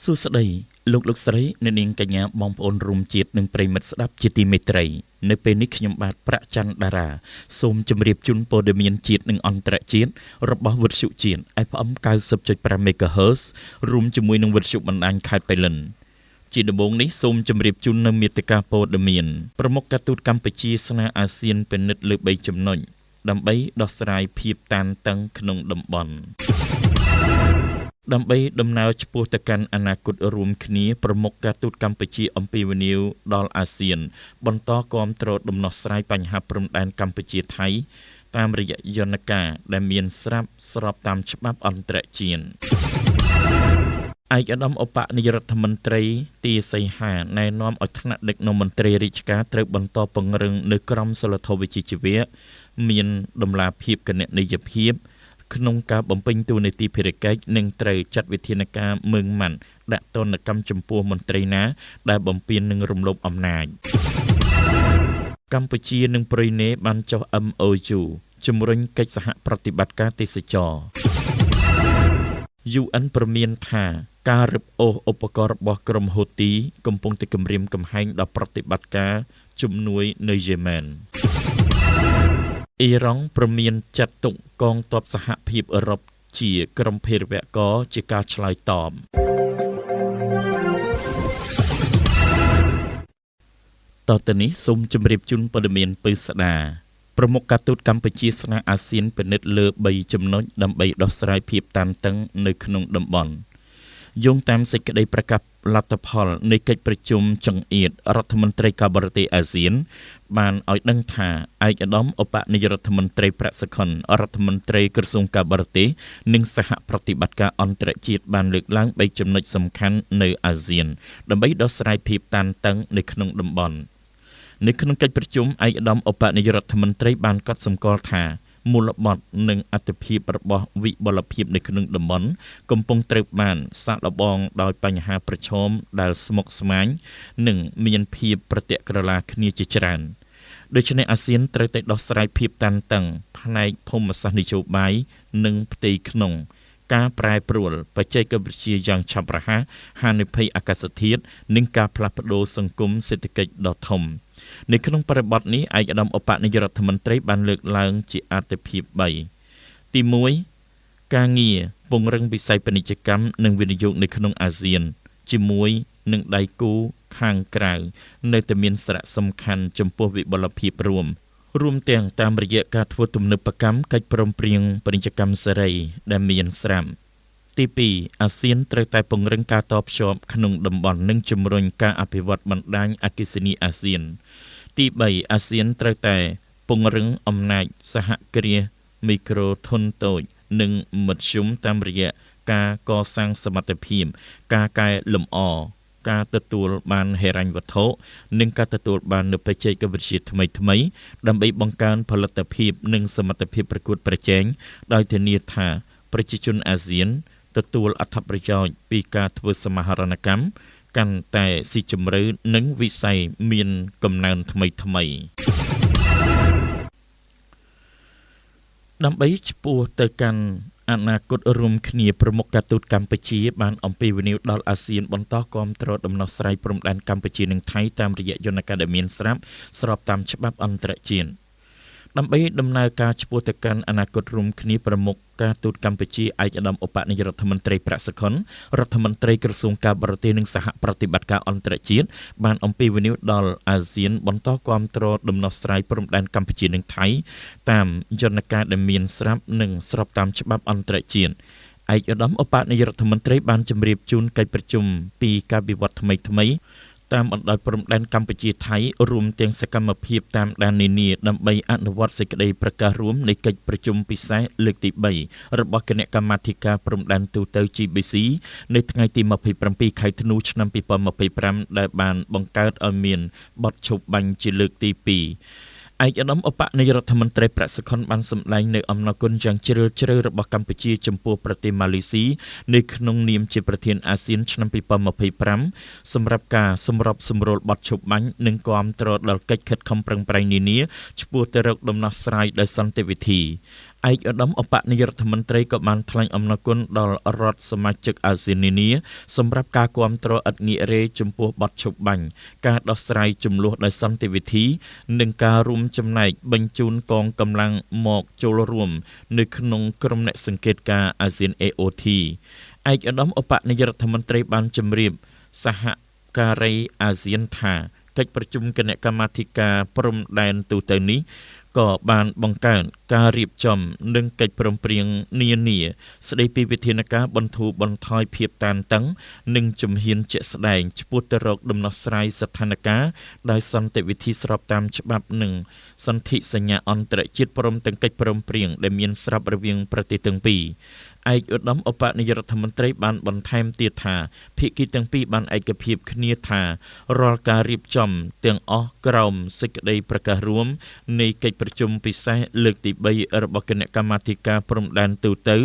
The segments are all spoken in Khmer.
សួស្តីលោកស្រីអ្នកនាងកញ្ញាបងប្អូនរួមជាតិនិងប្រិមិត្តស្ដាប់ជាទីមេត្រីនៅពេលនេះខ្ញុំបាទប្រាក់ច័ន្ទតារាសូមជម្រាបជូនព័ត៌មានជាតិនិងអន្តរជាតិរបស់វិទ្យុជាតិ FM 90.5 MHz រួមជាមួយនឹងវិទ្យុបណ្ដាញខេត្តបៃលិនជាដំបូងនេះសូមជម្រាបជូននៅមេតិការព័ត៌មានប្រមុខការទូតកម្ពុជាស្នើអាស៊ានពិនិត្យលើ3ចំណុចដើម្បីដោះស្រាយភាពតានតឹងក្នុងតំបន់ដើម្បីដំណើរឆ្ពោះទៅកាន់អនាគតរួមគ្នាប្រមុខការទូតកម្ពុជាអំពាវនាវដល់អាស៊ានបន្តគាំទ្រដំណោះស្រាយបញ្ហាព្រំដែនកម្ពុជាថៃតាមរយៈយន្តការដែលមានស្របតាមច្បាប់អន្តរជាតិឯកឧត្តមឧបនាយករដ្ឋមន្ត្រីទីសីហាណែនាំឲ្យថ្នាក់ដឹកនាំមន្ត្រីរាជការត្រូវបន្តពង្រឹងនៅក្រមសីលធម៌វិជ្ជាជីវៈមានតម្លាភាពគណនេយ្យភាពក្នុងការបំពេញតួនាទីភារកិច្ចនិងត្រូវចាត់វិធានការម៉ឺងម៉ាត់ដាក់ទណ្ឌកម្មចំពោះមន្ត្រីណាដែលបំពាននិងរំលោភអំណាចកម្ពុជានិងប្រ៊ុយណេបានចុះ MOU ជំរុញកិច្ចសហប្រតិបត្តិការទេសចរណ៍ UN ព្រមានថាការរឹបអូសឧបករណ៍របស់ក្រុមហូទីកំពុងតែគំរាមកំហែងដល់ប្រតិបត្តិការជំនួយនៅយេម៉ែនអ៊ីរ៉ង់ព្រមានចាត់ទុកកងទ័ពសហភាពអឺរ៉ុបជាក្រុមភេរវករជាការឆ្លើយតបតទៅនេះសូមជម្រាបជូនព័ត៌មានពិស្ដាប្រមុខការទូតកម្ពុជាស្នើអាស៊ានពិនិត្យលើ3ចំណុចដើម្បីដោះស្រាយភាពតានតឹងនៅក្នុងតំបន់យោងតាមសេចក្តីប្រកាសលទ្ធផលនៃកិច្ចប្រជុំចង្អៀតរដ្ឋមន្ត្រីការបរទេសអាស៊ានបានឲ្យដឹងថាឯកឧត្តមឧបនាយករដ្ឋមន្ត្រីប្រាក់សុខុនរដ្ឋមន្ត្រីក្រសួងការបរទេសនិងសហប្រតិបត្តិការអន្តរជាតិបានលើកឡើង3ចំណុចសំខាន់នៅអាស៊ានដើម្បីដោះស្រាយភាពតានតឹងនៅក្នុងតំបន់នៅក្នុងកិច្ចប្រជុំឯកឧត្តមឧបនាយករដ្ឋមន្ត្រីបានកត់សម្គាល់ថាមូលបត្រនិងអត្ថភាពរបស់វិបលភាពនៅក្នុងតំបន់កំពុងត្រូវបានសាកល្បងដោយបញ្ហាប្រឈមដែលស្មុគស្មាញនិងមានភាពប្រតិក្រឡាគ្នាជាច្រើនដូច្នេះអាស៊ានត្រូវតែដោះស្រាយភាពតានតឹងផ្នែកភូមិសាស្ត្រនយោបាយនិងផ្ទៃក្នុងការប្រែប្រួលបច្ចេកវិទ្យាយ៉ាងឆាប់រហ័សហានិភ័យអាកាសធាតុនិងការផ្លាស់ប្ដូរសង្គមសេដ្ឋកិច្ចដ៏ធំនៅក្នុងបរិបទនេះឯកឧត្តមឧបនាយករដ្ឋមន្ត្រីបានលើកឡើងជាអាទិភាព3ទី1ការងារពង្រឹងវិស័យពាណិជ្ជកម្មនិងវិនិយោគនៅក្នុងអាស៊ានជាមួយនឹងដៃគូខាងក្រៅនៅតែមានសារៈសំខាន់ចំពោះវិបលភាពរួមទាំងតាមរយៈការធ្វើទំនើបកម្មកិច្ចព្រមព្រៀងពាណិជ្ជកម្មសេរីដែលមានស្រាប់ទី2អាស៊ានត្រូវតែពង្រឹងការតភ្ជាប់ក្នុងតំបន់និងជំរុញការអភិវឌ្ឍបណ្ដាញអគ្គិសនីអាស៊ានទី3អាស៊ានត្រូវតែពង្រឹងអំណាចសហគ្រាសមីក្រូធុនតូចនិងមធ្យមតាមរយៈការកសាងសមត្ថភាពការកែលម្អការទទួលបានហិរញ្ញវត្ថុនិងការទទួលបាននូវបច្ចេកវិទ្យាថ្មីៗដើម្បីបង្កើនផលិតភាពនិងសមត្ថភាពប្រកួតប្រជែងដោយធានាថាប្រជាជនអាស៊ានទទួលអត្ថប្រយោជន៍ពីការធ្វើសមាហរណកម្មកាន់តែស៊ីជម្រៅនិងវិស័យមានកំណើនថ្មីដើម្បីឆ្ពោះទៅកាន់អនាគតរួមគ្នាប្រមុខការទូតកម្ពុជាបានអំពាវនាវដល់អាស៊ានបន្តគាំទ្រដំណោះស្រាយព្រំដែនកម្ពុជានិងថៃតាមរយៈយន្តការដែលមានស្របតាមច្បាប់អន្តរជាតិដើម្បីដំណើរការឆ្ពោះទៅកាន់អនាគតរួមគ្នាប្រមុខការទូតកម្ពុជាឯកឧត្តមឧបនាយករដ្ឋមន្ត្រីប្រាក់សុខុនរដ្ឋមន្ត្រីក្រសួងការបរទេសនិងសហប្រតិបត្តិការអន្តរជាតិបានអំពាវនាវដល់អាស៊ានបន្តគាំទ្រដំណោះស្រាយព្រំដែនកម្ពុជានិងថៃតាមយន្តការដែលមានស្រាប់និងស្របតាមច្បាប់អន្តរជាតិឯកឧត្តមឧបនាយករដ្ឋមន្ត្រីបានជម្រាបជូនកិច្ចប្រជុំពីការវិវត្តថ្មីតាមបណ្ដោយព្រំដែនកម្ពុជាថៃរួមទាំងសកម្មភាពតាមដែននានាដើម្បីអនុវត្តសេចក្តីប្រកាសរួមនៃកិច្ចប្រជុំពិសេសលើកទី3របស់គណៈកម្មាធិការព្រំដែនទូទៅ GBC នៅថ្ងៃទី27ខែធ្នូឆ្នាំ2025ដែលបានបង្កើតឲ្យមានបទឈប់បាញ់ជាលើកទី2ឯកឧត្តមឧបនាយករដ្ឋមន្ត្រីប្រាក់សុខុនបានសម្ដែងនៅអំណរគុណយ៉ាងជ្រាលជ្រៅរបស់កម្ពុជាចំពោះប្រទេសម៉ាឡេស៊ីនៅក្នុងនាមជាប្រធានអាស៊ានឆ្នាំ2025សម្រាប់ការសម្របសម្រួលបទឈប់បាញ់និងគាំទ្រដល់កិច្ចខិតខំប្រឹងប្រែងនានាឆ្ពោះទៅរកដំណោះស្រាយដោយសន្តិវិធី ឯ ឯកឧត្តមឧបនាយករដ្ឋមន្ត្រីក៏បានថ្លែងអំណរគុណដល់រដ្ឋសមាជិកអាស៊ាននានាសម្រាប់ការគាំទ្រឥតងាករេចំពោះបទឈប់បាញ់ការដោះស្រាយជម្លោះដោយសន្តិវិធីនិងការរួមចំណែកបញ្ជូនកងកម្លាំងមកចូលរួមនៅក្នុងក្រុមអ្នកសង្កេតការណ៍អាស៊ាន AOT ឯកឧត្តមឧបនាយករដ្ឋមន្ត្រីបានជម្រាបសហការីអាស៊ានថាកិច្ចប្រជុំគណៈកម្មាធិការព្រំដែនទូទៅនេះក៏បានបង្កើនការរៀបចំនិងកិច្ចព្រមព្រៀងនានាស្ដីពីវិធានការបន្ធូរបន្ថយភាពតានតឹងនិងជំហានជាក់ស្ដែងឆ្ពោះទៅរកដំណោះស្រាយស្ថានភាពដោយសន្តិវិធីស្របតាមច្បាប់និងសន្ធិសញ្ញាអន្តរជាតិព្រមទាំងកិច្ចព្រមព្រៀងដែលមានស្រាប់រវាងប្រទេសទាំងពីរឯកឧត្តមឧបនាយករដ្ឋមន្ត្រីបានបន្ថែមទៀតថាភាគីទាំងពីរបានឯកភាពគ្នាថារាល់ការរៀបចំទាំងអស់ក្រោមសេចក្តីប្រកាសរួមនៃកិច្ចប្រជុំពិសេសលើកទី3របស់គណៈកម្មាធិការព្រំដែនទូទៅ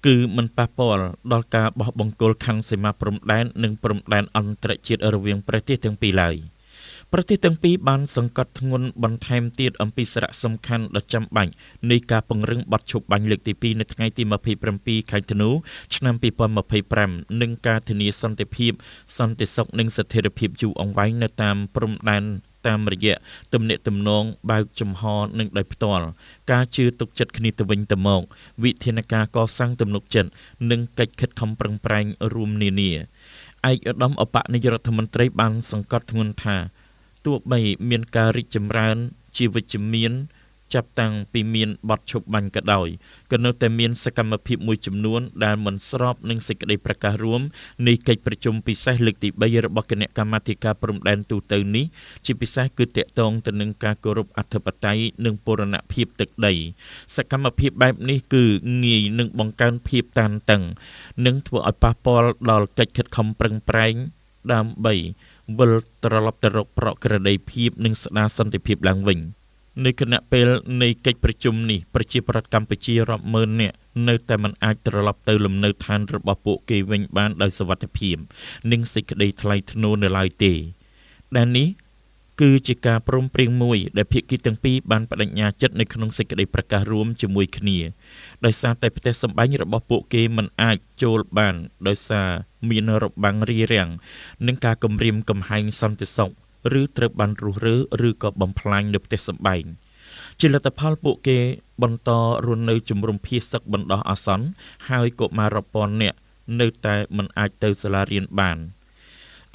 គឺមិនប៉ះពាល់ដល់ការបោះបង្គោលខណ្ឌសីមាព្រំដែននិងព្រំដែនអន្តរជាតិរវាងប្រទេសទាំងពីរឡើយប្រទេសទាំងពីរបានសង្កត់ធ្ងន់បន្ថែមទៀតអំពីសារៈសំខាន់ដ៏ចាំបាច់នៃការពង្រឹងបទឈប់បាញ់លើកទី2នៅថ្ងៃទី27ខែធ្នូឆ្នាំ2025និងការធានាសន្តិភាពសន្តិសុខនិងស្ថិរភាពយូរអង្វែងនៅតាមព្រំដែនតាមរយៈទំនាក់ទំនងបើកចំហនិងដោយផ្ទាល់ការជឿទុកចិត្តគ្នាទៅវិញទៅមកវិធានការកសាងទំនុកចិត្តនិងកិច្ចខិតខំប្រឹងប្រែងរួមនានាឯកឧត្តមឧបនាយករដ្ឋមន្ត្រីបានសង្កត់ធ្ងន់ថាទោះបីមានការរីកចម្រើនជាវិជ្ជមានចាប់តាំងពីមានបទឈប់បាញ់ក៏ដោយក៏នៅតែមានសកម្មភាពមួយចំនួនដែលមិនស្របនឹងសេចក្តីប្រកាសរួមនៃកិច្ចប្រជុំពិសេសលើកទី3របស់គណៈកម្មាធិការព្រំដែនទូទៅនេះជាពិសេសគឺទាក់ទងទៅនឹងការគោរពអធិបតេយ្យនិងបូរណភាពទឹកដីសកម្មភាពបែបនេះគឺងាយនឹងបង្កើនភាពតានតឹងនិងធ្វើឲ្យប៉ះពាល់ដល់កិច្ចខិតខំប្រឹងប្រែងដើម្បីវិលត្រឡប់ទៅរកប្រក្រតីភាពនិងស្ដារសន្តិភាពឡើងវិញនៅគណៈពេលនៃកិច្ចប្រជុំនេះប្រជាប្រដ្ឋកម្ពុជារាប់ម៉ឺននាក់នៅតែមិនអាចត្រឡប់ទៅលំនៅឋានរបស់ពួកគេវិញបានដោយសុវត្ថិភាពនិងសេចក្តីថ្លៃថ្នូរនៅឡើយទេដែលនេះគឺជាការព្រមព្រៀងមួយដែលភាគីទាំងពីរបានបដិញ្ញាចិត្តនៅក្នុងសេចក្តីប្រកាសរួមជាមួយគ្នាដោយសារតែផ្ទះសម្បែងរបស់ពួកគេមិនអាចចូលបានដោយសារមានរបាំងរារាំងនិងការគំរាមកំហែងសន្តិសុខឬត្រូវបានរុះរើឬក៏បំផ្លាញនៅផ្ទះសម្បែងជាលទ្ធផលពួកគេបន្តរស់នៅជំរំភាសឹកបណ្ដោះអាសន្នហើយកុមាររាប់ពាន់នាក់នៅតែមិនអាចទៅសាលារៀនបាន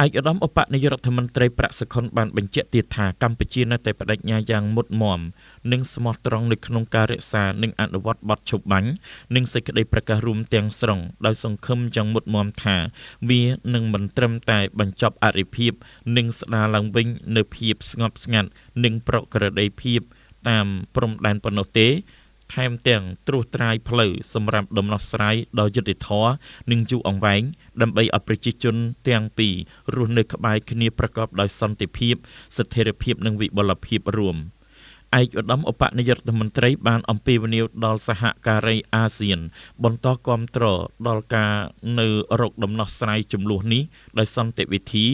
ឯកឧត្តមឧបនាយករដ្ឋមន្ត្រីប្រាក់សុខុនបានបញ្ជាក់ទៀតថាកម្ពុជានៅតែបដិញ្ញាយ៉ាងមុតមាំនិងស្មោះត្រង់នៅក្នុងការរក្សានិងអនុវត្តបទឈប់បាញ់និងសេចក្តីប្រកាសរួមទាំងស្រុងដោយសង្ឃឹមយ៉ាងមុតមាំថាវានឹងមិនត្រឹមតែបញ្ចប់អរិភាពនិងស្ដារឡើងវិញនៅភាពស្ងប់ស្ងាត់និងប្រក្រតីភាពតាមព្រំដែនប៉ុណ្ណោះទេថែមទាំងត្រួសត្រាយផ្លូវសម្រាប់ដំណោះស្រាយដ៏យុត្តិធម៌និងយូរអង្វែងដើម្បីឲ្យប្រជាជនទាំងពីររស់នៅក្បែរគ្នាប្រកបដោយសន្តិភាពស្ថិរភាពនិងវិបុលភាពរួមឯកឧត្តមឧបនាយករដ្ឋមន្ត្រីបានអំពាវនាវដល់សហការីអាស៊ានបន្តគាំទ្រដល់ការនៅរកដំណោះស្រាយជម្លោះនេះដោយសន្តិវិធី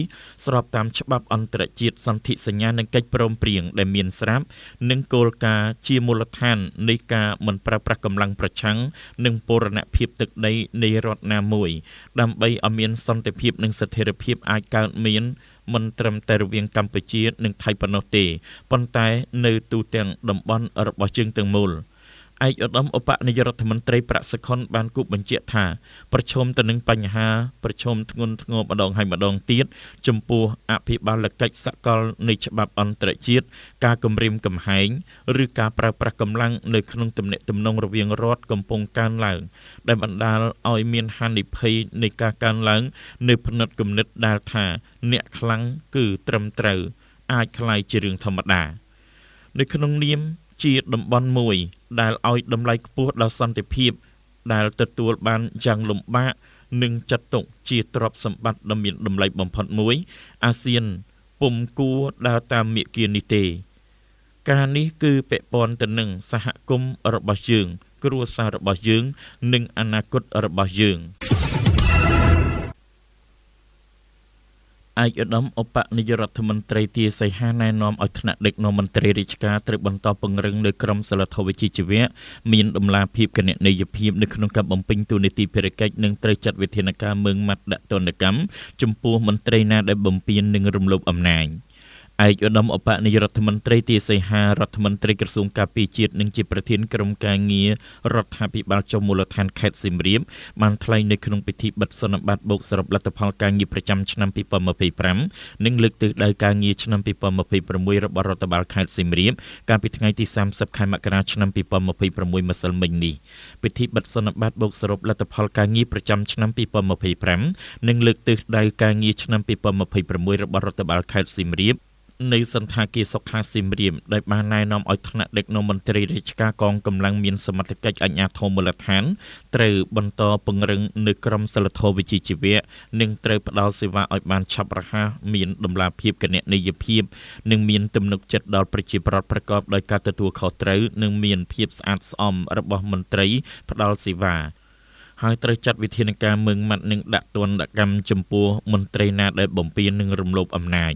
ស្របតាមច្បាប់អន្តរជាតិសន្ធិសញ្ញានិងកិច្ចព្រមព្រៀងដែលមានស្រាប់និងគោលការណ៍ជាមូលដ្ឋាននៃការមិនប្រើប្រាស់កម្លាំងប្រឆាំងនិងបូរណភាពទឹកដីនៃរដ្ឋណាមួយដើម្បីឲ្យមានសន្តិភាពនិងស្ថិរភាពអាចកើតមានមិនត្រឹមតែរវាងកម្ពុជានិងថៃប៉ុណ្ណោះទេប៉ុន្តែនៅទូទាំងតំបន់របស់យើងទាំងមូលឯកឧត្តមឧបនាយករដ្ឋមន្ត្រីប្រាក់សុខុនបានគូបញ្ជាក់ថាប្រឈមទៅនឹងបញ្ហាប្រឈមធ្ងន់ធ្ងរម្ដងហើយម្ដងទៀតចំពោះអភិបាលកិច្ចសកលនៃច្បាប់អន្តរជាតិការគំរាមកំហែងឬការប្រើប្រាស់កម្លាំងនៅក្នុងទំនាក់ទំនងរវាងរដ្ឋកំពុងកើនឡើងដែលបណ្ដាលឲ្យមានហានិភ័យនៃការកើនឡើងនៅផ្នត់គំនិតដែលថាអ្នកខ្លាំងគឺត្រឹមត្រូវអាចក្លាយជារឿងធម្មតានៅក្នុងនាមជាតំបន់មួយដែលឲ្យតម្លៃខ្ពស់ដល់សន្តិភាពដែលទទួលបានយ៉ាងលំបាកនិងចាត់ទុកជាទ្រព្យសម្បត្តិដ៏មានតម្លៃបំផុតមួយអាស៊ានពុំគួរដើរតាមមាគ៌ានេះទេការនេះគឺពាក់ព័ន្ធទៅនឹងសហគមន៍របស់យើងគ្រួសាររបស់យើងនិងអនាគតរបស់យើង ឯកឧត្តមឧបនាយករដ្ឋមន្ត្រីទាសីហាណែនាំឲ្យថ្នាក់ដឹកនាំមន្ត្រីរាជការត្រូវបន្តពង្រឹងនូវក្រមសីលធម៌វិជ្ជាជីវៈមានតម្លាភាពគណនេយ្យភាពនៅក្នុងការបំពេញតួនាទីភារកិច្ចនិងត្រូវចាត់វិធានការម៉ឺងម៉ាត់ដាក់ទណ្ឌកម្មចំពោះមន្ត្រីណាដែលបំពាននិងរំលោភអំណាចឯកឧត្តមឧបនាយករដ្ឋមន្ត្រីទាសីហារដ្ឋមន្ត្រីក្រសួងការពារជាតិនិងជាប្រធានក្រុមការងាររដ្ឋាភិបាលចុះមូលដ្ឋានខេត្តសៀមរាបបានថ្លែងនៅក្នុងពិធីបិទសន្និបាតបូកសរុបលទ្ធផលការងារប្រចាំឆ្នាំ2025និងលើកទិសដៅការងារឆ្នាំ2026របស់រដ្ឋបាលខេត្តសៀមរាបកាលពីថ្ងៃទី30ខែមករាឆ្នាំ2026ម្សិលមិញនេះពិធីបិទសន្និបាតបូកសរុបលទ្ធផលការងារប្រចាំឆ្នាំ2025និងលើកទិសដៅការងារឆ្នាំ2026របស់រដ្ឋបាលខេត្តសៀមរាបនៅសន្តាគារសុខាសៀមរាបដែលបានណែនាំឲ្យថ្នាក់ដឹកនាំមន្ត្រីរាជការកងកម្លាំងមានសមត្ថកិច្ចអាជ្ញាធរមូលដ្ឋានត្រូវបន្តពង្រឹងនូវក្រមសីលធម៌វិជ្ជាជីវៈនិងត្រូវផ្ដល់សេវាឲ្យបានឆាប់រហ័សមានតម្លាភាពគណនេយ្យភាពនិងមានទំនុកចិត្តដល់ប្រជាពលរដ្ឋប្រកបដោយការទទួលខុសត្រូវនិងមានភាពស្អាតស្អំរបស់មន្ត្រីផ្ដល់សេវាហើយត្រូវចាត់វិធានការម៉ឺងម៉ាត់និងដាក់ទណ្ឌកម្មចំពោះមន្ត្រីណាដែលបំពាននិងរំលោភអំណាច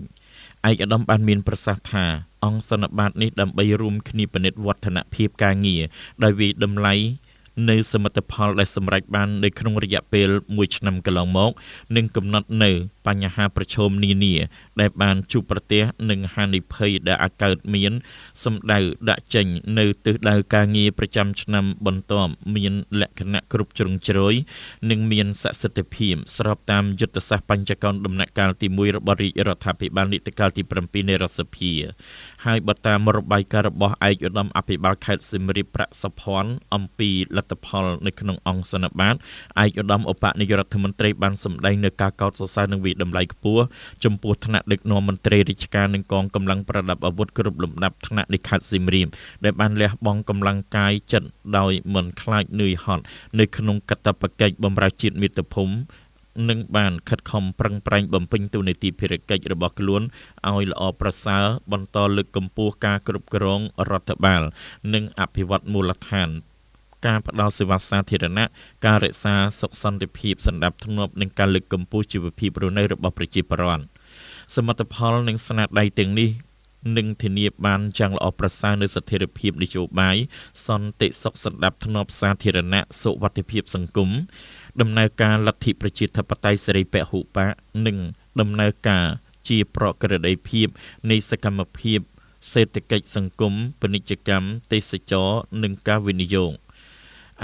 ឯកឧត្តមបានមានប្រសាសន៍ថាអង្គសន្និបាតនេះដើម្បីរួមគ្នាពិនិត្យវឌ្ឍនភាពការងារដោយវិតម្លៃនៅសមិទ្ធផលដែលសម្រេចបាននៅក្នុងរយៈពេល1ឆ្នាំកន្លងមកនិងកំណត់នៅបញ្ហាប្រឈមនានាដែលបានជួបប្រទះនិងហានិភ័យដែលអាចកើតមានសម្ដៅដាក់ចេញនៅទិសដៅការងារប្រចាំឆ្នាំបន្ទាប់មានលក្ខណៈគ្រប់ជ្រុងជ្រោយនិងមានសក្តិភាពស្របតាមយុទ្ធសាស្ត្របញ្ចកោណដំណាក់កាលទី1របស់រាជរដ្ឋាភិបាលនីតិកាលទី7នៃរដ្ឋសភាហើយបើតាមរបាយការណ៍របស់ឯកឧត្តមអភិបាលខេត្តសៀមរាបប្រាក់សុភ័ណ្ឌអំពីលទ្ធផលនៅក្នុងអង្គសន្និបាតឯកឧត្តមឧបនាយករដ្ឋមន្ត្រីបានសម្ដែងនៅការកោតសរសើរនិងវិតម្លៃខ្ពស់ចំពោះថ្នាក់ដឹកនាំមន្ត្រីរាជការនិងកងកម្លាំងប្រដាប់អាវុធគ្រប់លំដាប់ថ្នាក់នៃខេត្តសៀមរាបដែលបានលះបង់កម្លាំងកាយចិត្តដោយមិនខ្លាចនឿយហត់នៅក្នុងកាតព្វកិច្ចបម្រើជាតិមាតុភូមិនិងបានខិតខំប្រឹងប្រែងបំពេញតួនាទីភារកិច្ចរបស់ខ្លួនឲ្យល្អប្រសើរបន្តលើកកម្ពស់ការគ្រប់គ្រងរដ្ឋបាលនិងអភិវឌ្ឍមូលដ្ឋានការផ្ដល់សេវាសាធារណៈការរក្សាសុខសន្តិភាពសណ្ដាប់ធ្នាប់និងការលើកកម្ពស់ជីវភាពរស់នៅរបស់ប្រជាពលរដ្ឋសមិទ្ធផលនិងស្នាដៃទាំងនេះនឹងធានាបានយ៉ាងល្អប្រសើរនូវស្ថិរភាពនយោបាយសន្តិសុខសណ្ដាប់ធ្នាប់សាធារណៈសុវត្ថិភាពសង្គមដំណើរការលទ្ធិប្រជាធិបតេយ្យសេរីពហុបកនិងដំណើរការជាប្រក្រតីភាពនៃសកម្មភាពសេដ្ឋកិច្ចសង្គមពាណិជ្ជកម្មទេសចរណ៍និងការវិនិយោគ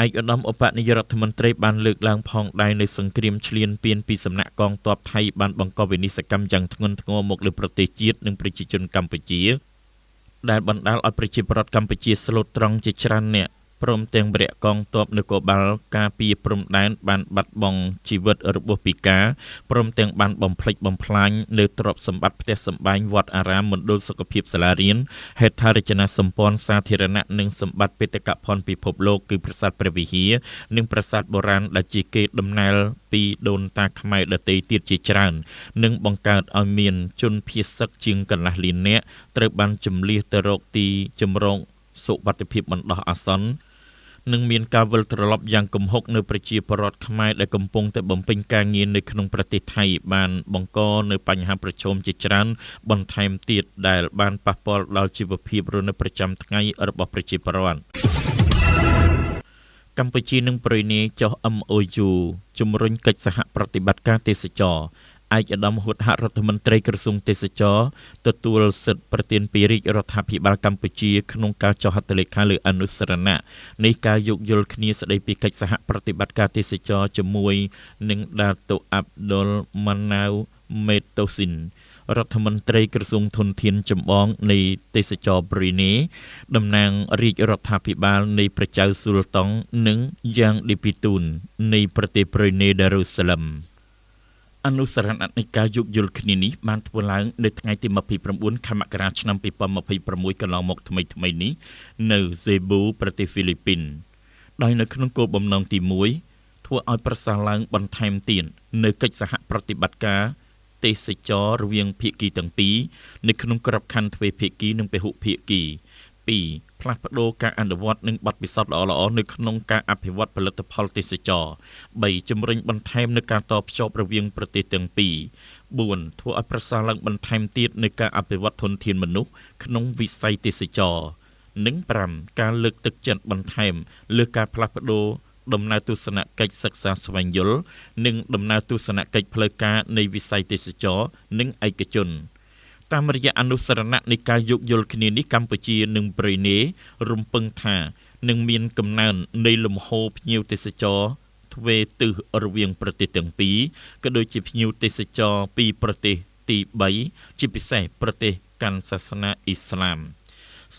ឯកឧត្តមឧបនាយករដ្ឋមន្ត្រីបានលើកឡើងផងដែរនៅសង្គ្រាមឈ្លានពានពីសំណាក់កងទ័ពថៃបានបង្កវិនាសកម្មយ៉ាងធ្ងន់ធ្ងរមកលើប្រទេសជាតិនិងប្រជាជនកម្ពុជាដែលបណ្ដាលឲ្យប្រជាពលរដ្ឋកម្ពុជាស្លូតត្រង់ជាច្រើនអ្នកព្រមទាំងវរៈកងទ័ពនគរបាលការពារព្រំដែនបានបាត់បង់ជីវិតរបស់ពិការព្រមទាំងបានបំផ្លិចបំផ្លាញនៅទ្រព្យសម្បត្តិផ្ទះសម្បែងវត្តអារាមមណ្ឌលសុខភាពសាលារៀនហេដ្ឋារចនាសម្ព័ន្ធសាធារណៈនិងសម្បត្តិបេតិកភណ្ឌពិភពលោកគឺប្រាសាទព្រះវិហារនិងប្រាសាទបុរាណដែលជាកេរដំណែលពីដូនតាខ្មែរដទៃទៀតជាច្រើននិងបង្កើតឲ្យមានជនភៀសសឹកជាងកន្លះលាននាក់ត្រូវបានជម្លៀសទៅរកទីជំរងសុវត្ថិភាពបណ្ដោះអាសន្ននិងមានការវិលត្រឡប់យ៉ាងគំហុកនៅប្រជាពលរដ្ឋខ្មែរដែលកំពុងតែបំពេញការងារនៅក្នុងប្រទេសថៃបានបង្កនៅបញ្ហាប្រឈមជាច្រើនបន្ថែមទៀតដែលបានប៉ះពាល់ដល់ជីវភាពរស់នៅប្រចាំថ្ងៃរបស់ប្រជាពលរដ្ឋកម្ពុជានឹងប្រញ៉ាចុះ MOU ជំរុញកិច្ចសហប្រតិបត្តិការទេសចរឯកឧត្តមហួតហរដ្ឋមន្ត្រីក្រសួងទេសចរទទួលសិទ្ធិប្រទានពីរាជរដ្ឋាភិបាលកម្ពុជាក្នុងការចុះហត្ថលេខាលើអនុស្សរណៈនៃការយោគយល់គ្នាស្តីពីកិច្ចសហប្រតិបត្តិការទេសចរជាមួយនឹងដាតូអាប់ឌុលម៉ាណាវមេតូស៊ីនរដ្ឋមន្ត្រីក្រសួងធនធានចម្បងនៃទេសចរប្រ៊ុយណេតំណាងរាជរដ្ឋាភិបាលនៃព្រះចៅស៊ុលតុងនិងយ៉ាងឌីពីទូននៃប្រទេសប្រ៊ុយណេដារុសាឡឹមអនុស្សរណៈនៃការយោគយល់គ្នានេះបានធ្វើឡើងនៅថ្ងៃទី29ខែមករាឆ្នាំ2026កន្លងមកថ្មីនេះនៅសេប៊ូប្រទេសហ្វីលីពីនដោយនៅក្នុងគោលបំណងទី1ធ្វើឲ្យប្រសើរឡើងបន្ថែមទៀតនៅកិច្ចសហប្រតិបត្តិការទេសចររវាងភាគីទាំងពីរនៅក្នុងក្របខ័ណ្ឌទ្វេភាគីនិងពហុភាគី 2ផ្លាស់ប្ដូរការអនុវត្តនិងបទពិសោធន៍ល្អៗនៅក្នុងការអភិវឌ្ឍផលិតផលទេសចរណ៍ 3ជំរុញបន្ថែមនូវការតភ្ជាប់រវាងប្រទេសទាំងពីរ 4ធ្វើឲ្យប្រសើរឡើងបន្ថែមទៀតនូវការអភិវឌ្ឍធនធានមនុស្សក្នុងវិស័យទេសចរណ៍ និង 5ការលើកទឹកចិត្តបន្ថែមលើការផ្លាស់ប្ដូរដំណើរទស្សនកិច្ចសិក្សាស្វែងយល់និងដំណើរទស្សនកិច្ចផ្លូវការនៃវិស័យទេសចរណ៍និងឯកជនតាមរយៈអនុស្សរណៈនៃការយោគយល់គ្នានេះកម្ពុជានិងប្រ៊ុយណេរំពឹងថានឹងមានកំណើននៃលំហូរភ្ញៀវទេសចរទ្វេទិសរវាងប្រទេសទាំងពីរក៏ដូចជាភ្ញៀវទេសចរពីប្រទេសទី3ជាពិសេសប្រទេសកាន់សាសនាអ៊ីស្លាម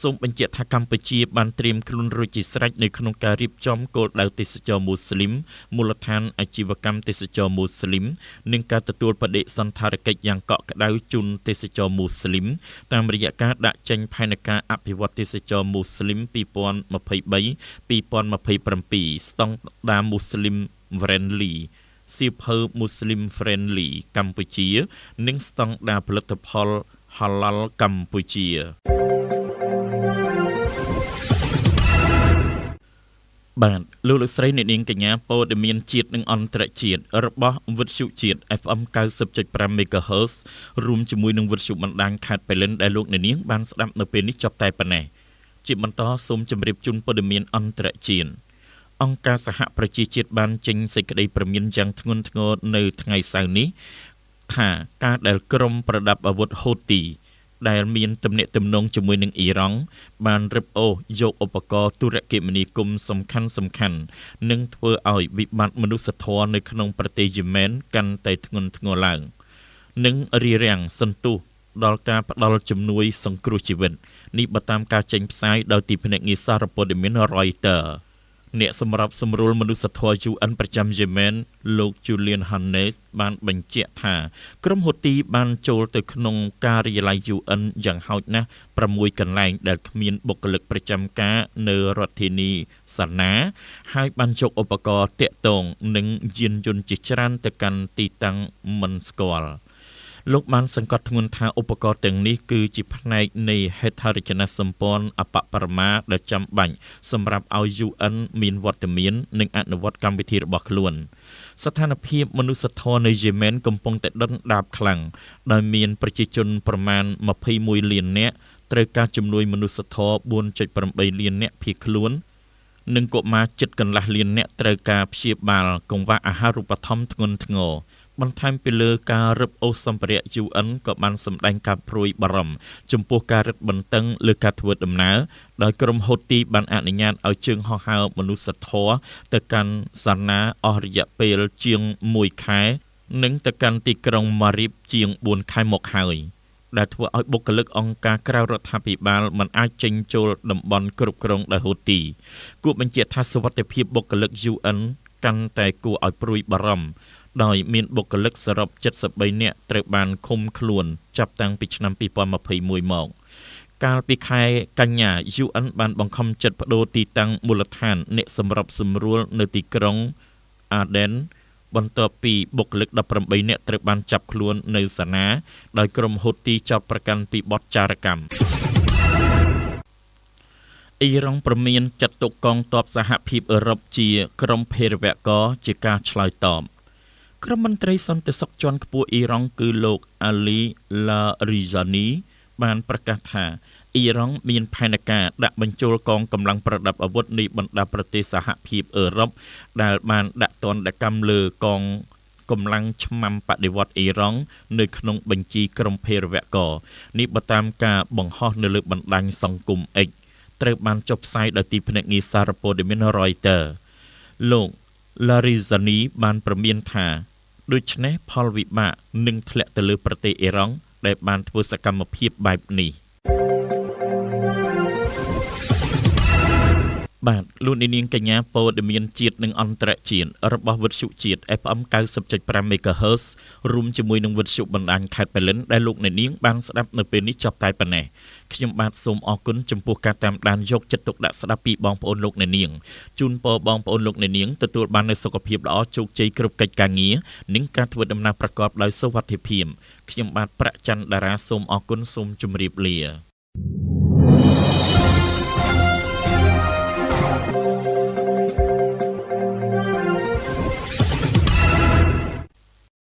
សូមបញ្ជាក់ថាកម្ពុជាបានត្រៀមខ្លួនរួចជាស្រេចនៅក្នុងការរៀបចំគោលដៅទេសចរមូស្លីមមូលដ្ឋានអាជីវកម្មទេសចរមូស្លីមនិងការទទួលបដិសណ្ឋារកិច្ចយ៉ាងកក់ក្ដៅជូនទេសចរមូស្លីមតាមរយៈការដាក់ចេញផែនការអភិវឌ្ឍទេសចរមូស្លីម2023-2027ស្តង់ដារមូស្លីម Friendly សៀវភៅ Muslim Friendly កម្ពុជានិងស្តង់ដារផលិតផល Halal កម្ពុជាបាទលោកស្រីអ្នកនាងកញ្ញាព័ត៌មានជាតិនិងអន្តរជាតិរបស់វិទ្យុជាតិ FM 90.5 MHz រួមជាមួយនឹងវិទ្យុបណ្ដាញខេត្តប៉ៃលិនដែលលោកអ្នកនាងបានស្ដាប់នៅពេលនេះចប់តែប៉ុណ្ណេះជាបន្តសូមជម្រាបជូនព័ត៌មានអន្តរជាតិអង្គការសហប្រជាជាតិបានចេញសេចក្តីព្រមានយ៉ាងធ្ងន់ធ្ងរនៅថ្ងៃសៅរ៍នេះថាការដែលក្រុមប្រដាប់អាវុធហូទីដែលមានទំនាក់ទំនងជាមួយនឹងអ៊ីរ៉ង់បានរឹបអូសយកឧបករណ៍ទូរគមនាគមន៍សំខាន់និងធ្វើឲ្យវិបត្តិមនុស្សធម៌នៅក្នុងប្រទេសយេម៉ែនកាន់តែធ្ងន់ធ្ងរឡើងនិងរារាំងសន្ទុះដល់ការផ្ដល់ជំនួយសង្គ្រោះជីវិតនេះបើតាមការចេញផ្សាយដោយទីភ្នាក់ងារសារព័ត៌មាន Reuters អ្នកសម្របសម្រួលមនុស្សធម៌ UN ប្រចាំយេម៉ែនលោក Julian Hannes បានបញ្ជាក់ថាក្រុមហូទីបានចូលទៅក្នុងការិយាល័យ UN យ៉ាងហោចណាស់6កន្លែងដែលគ្មានបុគ្គលិកប្រចាំការនៅរដ្ឋធានីសាណាហើយបានយកឧបករណ៍តាក់ទងនិងយានយន្តជាច្រើនទៅកាន់ទីតាំងមិនស្គាល់លោកបានសង្កត់ធ្ងន់ថាឧបករណ៍ទាំងនេះគឺជាផ្នែកនៃហេដ្ឋារចនាសម្ព័ន្ធអបបរមាដែលចាំបាច់សម្រាប់ឲ្យ UN មានវត្តមាននិងអនុវត្តកម្មវិធីរបស់ខ្លួនស្ថានភាពមនុស្សធម៌នៅយេម៉ែនកំពុងតែដុនដាបខ្លាំងដោយមានប្រជាជនប្រមាណ21លាននាក់ត្រូវការជំនួយមនុស្សធម៌ 4.8 លាននាក់ភៀសខ្លួននិងកុមារជិតកន្លះលាននាក់ត្រូវការព្យាបាលកង្វះអាហារូបត្ថម្ភធ្ងន់ធ្ងរបន្ថែមពីលើការរឹបអូសសម្ភារៈ UN ក៏បានសម្ដែងការព្រួយបារម្ភចំពោះការរឹតបន្តឹងលើការធ្វើដំណើរដោយក្រុមហូទីបានអនុញ្ញាតឲ្យជើងហោះហើរមនុស្សធម៌ទៅកាន់សាណាអស់រយៈពេលជាង1ខែនិងទៅកាន់ទីក្រុងម៉ារីបជាង4ខែមកហើយដែលធ្វើឲ្យបុគ្គលិកអង្គការក្រៅរដ្ឋាភិបាលមិនអាចចេញចូលតំបន់គ្រប់គ្រងដោយហូទីគួរបញ្ជាក់ថាសុវត្ថិភាពបុគ្គលិក UN កាន់តែគួរឲ្យព្រួយបារម្ភដោយមានបុគ្គលិកសរុប73នាក់ត្រូវបានឃុំខ្លួនចាប់តាំងពីឆ្នាំ2021មកកាលពីខែកញ្ញា UN បានបង្ខំចិត្តបដូរទីតាំងមូលដ្ឋានអ្នកសម្របសម្រួលនៅទីក្រុង Aden បន្ទាប់ពីបុគ្គលិក18នាក់ត្រូវបានចាប់ខ្លួននៅសាណាដោយក្រុមហូទីចោទប្រកាន់ពីបទចារកម្មអ៊ីរ៉ង់ព្រមានចាត់ទុកកងទ័ពសហភាពអឺរ៉ុបជាក្រុមភេរវករជាការឆ្លើយតបក្រុមមន្ត្រីសន្តិសុខជាន់ខ្ពស់អ៊ីរ៉ង់គឺលោក Ali Larijani បានប្រកាសថាអ៊ីរ៉ង់មានផែនការដាក់បញ្ចូលកងកម្លាំងប្រដាប់អាវុធនៃបណ្ដាប្រទេសសហភាពអឺរ៉ុបដែលបានដាក់ទណ្ឌកម្មលើកងកម្លាំងឆ្មាំបដិវត្តន៍អ៊ីរ៉ង់នៅក្នុងបញ្ជីក្រុមភេរវករនេះបើតាមការបង្ហោះនៅលើបណ្ដាញសង្គម X ត្រូវបានចុះផ្សាយដោយទីភ្នាក់ងារសារព័ត៌មាន Reuters លោក Larijani បានព្រមានថាដូច្នេះផលវិបាកនឹងធ្លាក់ទៅលើប្រទេសអ៊ីរ៉ង់ដែលបានធ្វើសកម្មភាពបែបនេះបាទលោកនាងកញ្ញាព័ត៌មានជាតិនិងអន្តរជាតិរបស់វិទ្យុជាតិ FM 90.5 MHz រួមជាមួយនឹងវិទ្យុបណ្ដាញខេត្តប៉ៃលិនដែលលោកនាងបានស្ដាប់នៅពេលនេះចប់តែប៉ុណ្ណេះខ្ញុំបាទសូមអរគុណចំពោះការតាមដានយកចិត្តទុកដាក់ស្ដាប់ពីបងប្អូនលោកនាងជូនពរបងប្អូនលោកនាងទទួលបាននូវសុខភាពល្អជោគជ័យគ្រប់កិច្ចការងារនិងការធ្វើដំណើរប្រកបដោយសុវត្ថិភាពខ្ញុំបាទប្រាក់ច័ន្ទតារាសូមអរគុណសូមជម្រាបលា